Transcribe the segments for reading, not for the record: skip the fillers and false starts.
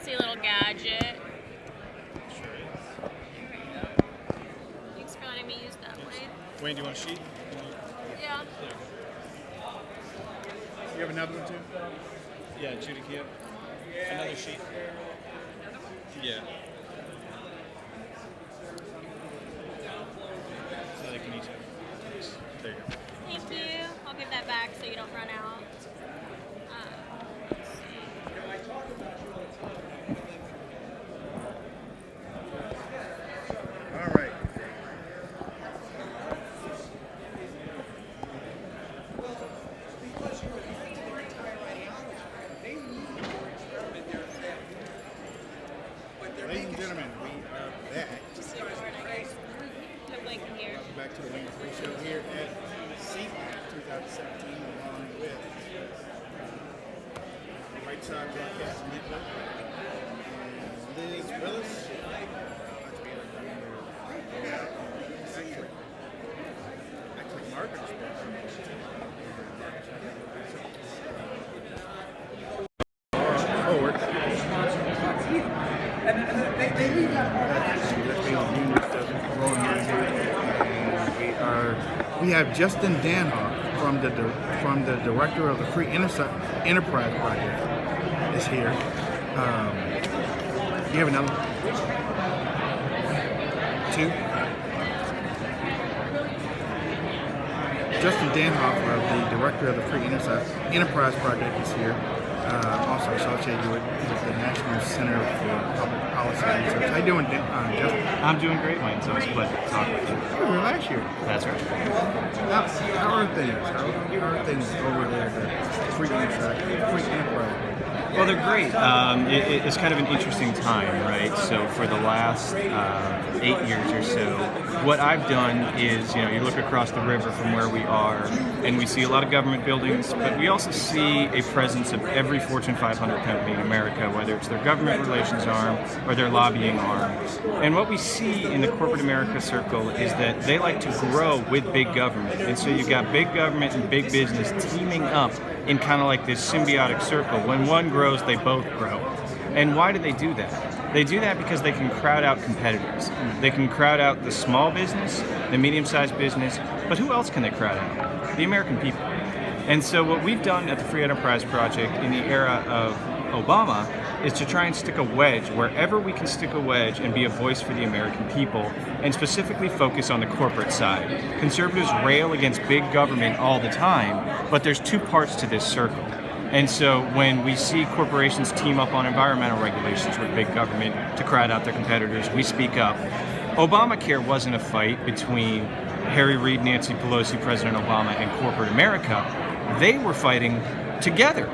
fancy little gadget. Sure is. There we go. Thanks for letting me use that, Wayne. Wayne, do you want a sheet? Yeah. You have another one too? Yeah, Judy Kia. Another sheet. Yeah. So they can each have. There you go. Thank you. I'll give that back so you don't run out. Let's see. All right. Ladies and gentlemen, we are back. Just so hopefully I can hear. Welcome back to the Wayne Free Show here at CPAC 2017, along with Right Side Broadcast Network and Liz Willis. Actually, Margaret is forward. We have Justin Danhof from the director of the Free Enterprise Project is here. You have another one? Two? Justin Danhof, the director of the Free Enterprise Project, is here. Also associated with the National Center for Public Policy Research. How you doing, Justin? I'm doing great, Wayne, so it's a pleasure to talk with you. You were last year. That's right. How are things? How are things over there at the Free Enterprise? Well, they're great. It's kind of an interesting time, right? So for the last 8 years or so, what I've done is, you look across the river from where we are, and we see a lot of government buildings, but we also see a presence of every Fortune 500 company in America, whether it's their government relations arm or their lobbying arm. And what we see in the corporate America circle is that they like to grow with big government. And so you've got big government and big business teaming up in kind of like this symbiotic circle. When one grows, they both grow. And why do they do that? They do that because they can crowd out competitors. They can crowd out the small business, the medium-sized business, but who else can they crowd out? The American people. And so what we've done at the Free Enterprise Project in the era of Obama is to try and stick a wedge wherever we can stick a wedge and be a voice for the American people, and specifically focus on the corporate side. Conservatives rail against big government all the time, but there's two parts to this circle. And so when we see corporations team up on environmental regulations with big government to crowd out their competitors, we speak up. Obamacare wasn't a fight between Harry Reid, Nancy Pelosi, President Obama, and corporate America. They were fighting together.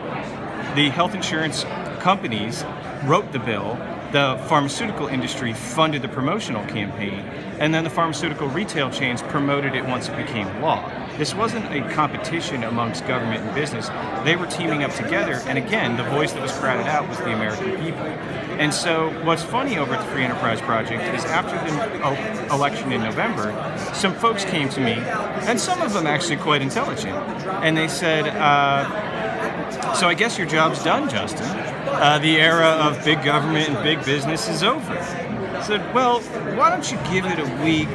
The health insurance companies wrote the bill, the pharmaceutical industry funded the promotional campaign, and then the pharmaceutical retail chains promoted it once it became law. This wasn't a competition amongst government and business. They were teaming up together, and again, the voice that was crowded out was the American people. And so what's funny over at the Free Enterprise Project is after the election in November, some folks came to me, and some of them actually quite intelligent, and they said, so I guess your job's done, Justin. The era of big government and big business is over. I said, well, why don't you give it a week,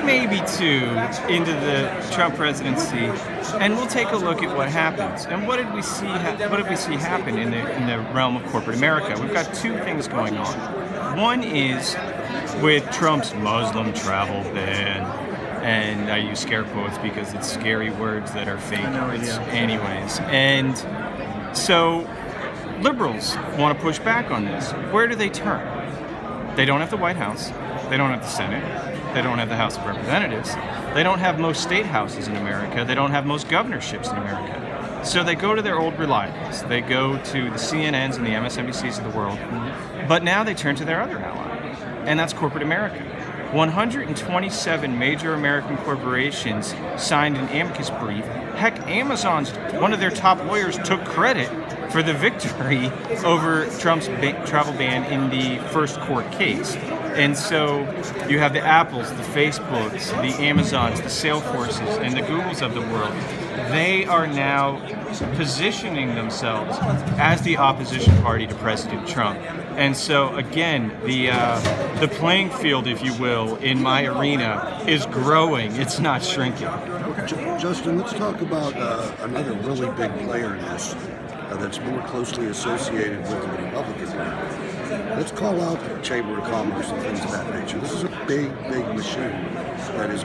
maybe two, into the Trump presidency, and we'll take a look at what happens. And what did we see happen in the realm of corporate America? We've got two things going on. One is with Trump's Muslim travel ban, and I use scare quotes because it's scary words that are fake. Anyways, and so liberals want to push back on this. Where do they turn? They don't have the White House. They don't have the Senate. They don't have the House of Representatives. They don't have most state houses in America. They don't have most governorships in America. So they go to their old reliables. They go to the CNNs and the MSNBCs of the world. But now they turn to their other ally, and that's corporate America. 127 major American corporations signed an amicus brief. Heck, Amazon's one of their top lawyers took credit for the victory over Trump's travel ban in the first court case. And so you have the Apples, the Facebooks, the Amazons, the Salesforces, and the Googles of the world. They are now positioning themselves as the opposition party to President Trump. And so, again, the playing field, if you will, in my arena is growing. It's not shrinking. Justin, let's talk about another really big player in this that's more closely associated with the Republican Party. Let's call out the Chamber of Commerce and things of that nature. This is a big, big machine that is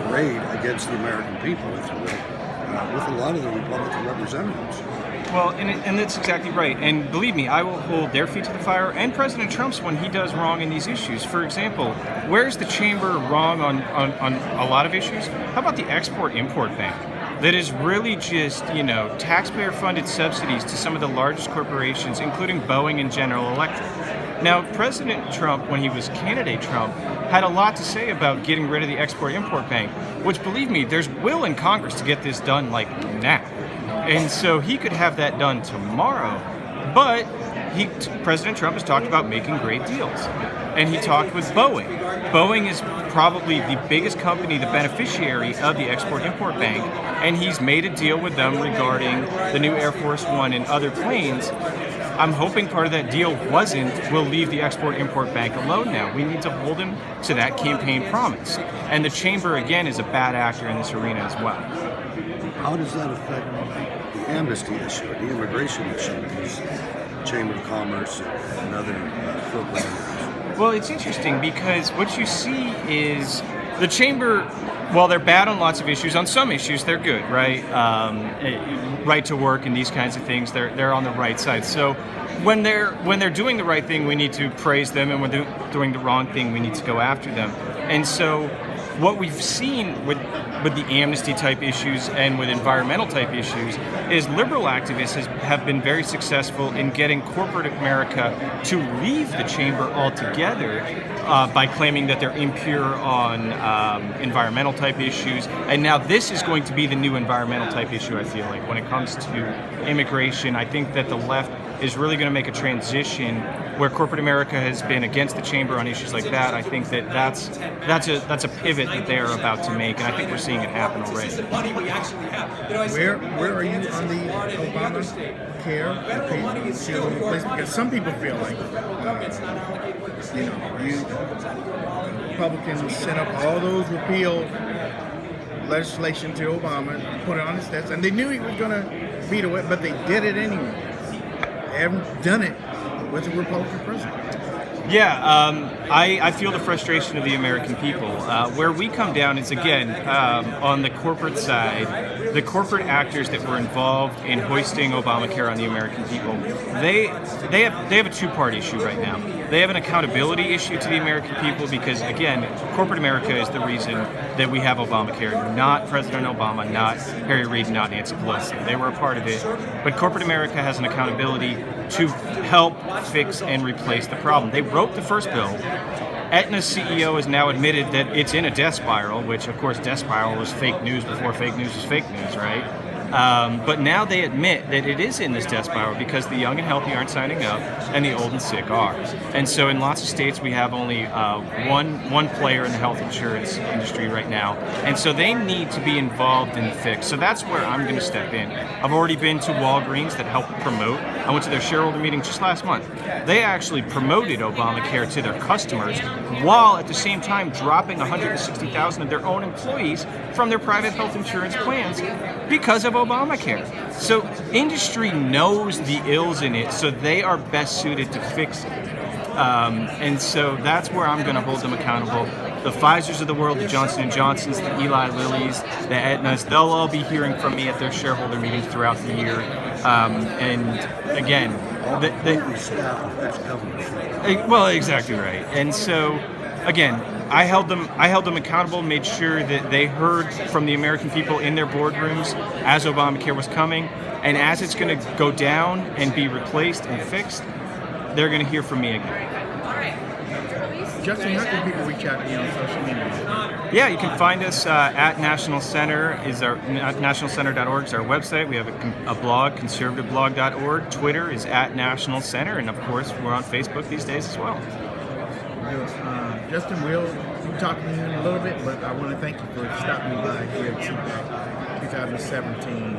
arrayed against the American people, if you will, with a lot of the Republican representatives. Well, and that's exactly right. And believe me, I will hold their feet to the fire and President Trump's when he does wrong in these issues. For example, where's the chamber wrong on a lot of issues? How about the Export-Import Bank? That is really just, taxpayer-funded subsidies to some of the largest corporations, including Boeing and General Electric. Now, President Trump, when he was candidate Trump, had a lot to say about getting rid of the Export-Import Bank, which, believe me, there's will in Congress to get this done, now. And so he could have that done tomorrow, but President Trump has talked about making great deals. And he talked with Boeing. Boeing is probably the biggest company, the beneficiary of the Export-Import Bank, and he's made a deal with them regarding the new Air Force One and other planes. I'm hoping part of that deal we'll leave the Export-Import Bank alone now. We need to hold him to that campaign promise. And the Chamber, again, is a bad actor in this arena as well. How does that affect the amnesty issue, the immigration issue, these Chamber of Commerce and other corporate entities? Well, it's interesting because what you see is the Chamber, while they're bad on lots of issues, on some issues they're good, right? Right to work and these kinds of things, they're on the right side. So when they're doing the right thing, we need to praise them, and when they're doing the wrong thing, we need to go after them. And so what we've seen with the amnesty type issues and with environmental type issues is liberal activists have been very successful in getting corporate America to leave the chamber altogether by claiming that they're impure on environmental type issues. And now this is going to be the new environmental type issue, I feel like. When it comes to immigration, I think that the left is really going to make a transition where corporate America has been against the chamber on issues like that. I think that that's a pivot that they're about to make, and I think we're seeing it happen already. Where are you on the Obamacare shield replacement? Because some people feel like Republicans sent up all those repeal legislation to Obama, put it on his desk, and they knew he was going to veto it, but they did it anyway. They haven't done it with a Republican president. Yeah, I feel the frustration of the American people. Where we come down is, again, on the corporate side, the corporate actors that were involved in hoisting Obamacare on the American people, they have a two-part issue right now. They have an accountability issue to the American people because, again, corporate America is the reason that we have Obamacare, not President Obama, not Harry Reid, not Nancy Pelosi. They were a part of it. But corporate America has an accountability to help fix and replace the problem. They wrote the first bill. Aetna's CEO has now admitted that it's in a death spiral, which, of course, death spiral was fake news before fake news was fake news, right? But now they admit that it is in this death spiral because the young and healthy aren't signing up and the old and sick are. And so in lots of states we have only one player in the health insurance industry right now. And so they need to be involved in the fix. So that's where I'm going to step in. I've already been to Walgreens that helped promote. I went to their shareholder meeting just last month. They actually promoted Obamacare to their customers while at the same time dropping 160,000 of their own employees from their private health insurance plans because of Obamacare. So industry knows the ills in it, so they are best suited to fix it. And so that's where I'm going to hold them accountable. The Pfizers of the world, the Johnson & Johnsons, the Eli Lillys, the Aetnas, they'll all be hearing from me at their shareholder meetings throughout the year. And again, well, exactly right. And so, again, I held them accountable, made sure that they heard from the American people in their boardrooms as Obamacare was coming, and as it's going to go down and be replaced and fixed, they're going to hear from me again. Justin, how can people reach out to you on social media? Yeah, you can find us at National Center. Nationalcenter.org is our website. We have a blog, conservativeblog.org. Twitter is at National Center, and of course, we're on Facebook these days as well. Justin, we'll be talking to you in a little bit, but I want to thank you for stopping by here at CPAC 2017.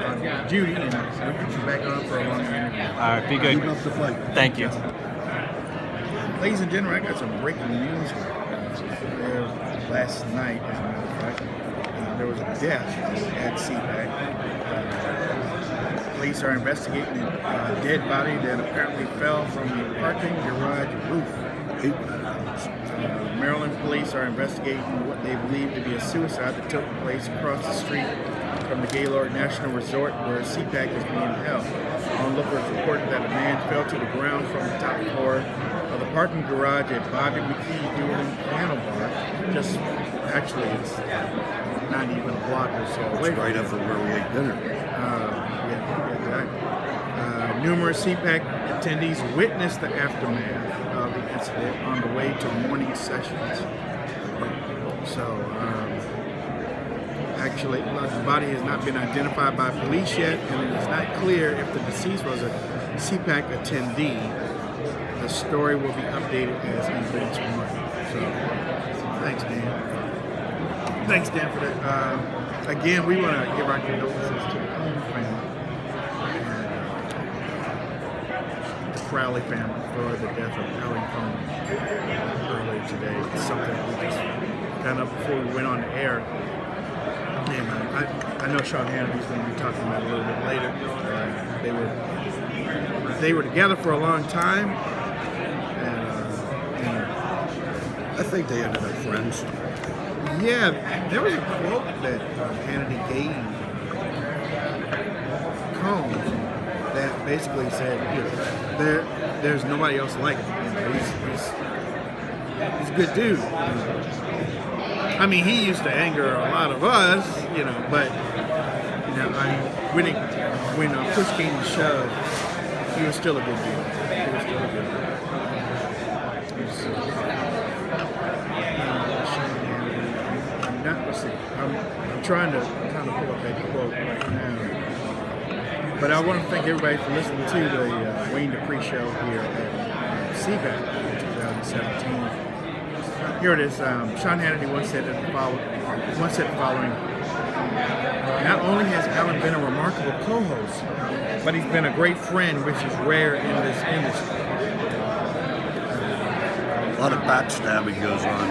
on duty, and we'll get you back on for a longer interview. All right, be Keep good. up the fight. Thank you. Ladies and gentlemen, I got some breaking news here. Last night, as a matter of fact, there was a death at CPAC. Police are investigating a dead body that apparently fell from the parking garage roof. Maryland police are investigating what they believe to be a suicide that took place across the street from the Gaylord National Resort where CPAC is being held. Onlookers reported that a man fell to the ground from the top floor of the parking garage at Bobby McKee's Dueling Piano Bar. It's not even a block or so away. It's right up from where we ate dinner. Numerous CPAC attendees witnessed the aftermath of the incident on the way to morning sessions. So, actually, the body has not been identified by police yet, and it is not clear if the deceased was a CPAC attendee. The story will be updated as events run. So, thanks, Dan. Thanks, Dan, for that. Again, we want to give our condolences to the Colmes family and the Crowley family for the death of Ellen Colmes earlier today. It's something we just kind of before we went on the air. And I know Sean Hannity's going to be talking about it a little bit later. They were together for a long time, and I think they ended up friends. yeah, there was a quote that Hannity gave Colmes that basically said, there's nobody else like him. He's a good dude. I mean, he used to anger a lot of us, but when push came to shove, he was still a good dude. I'm trying to kind of pull up that quote right now. But I want to thank everybody for listening to the Wayne Dupree Show here at CPAC in 2017. Here it is. Sean Hannity once said the following. Not only has Alan been a remarkable co-host, but he's been a great friend, which is rare in this industry. A lot of backstabbing goes on.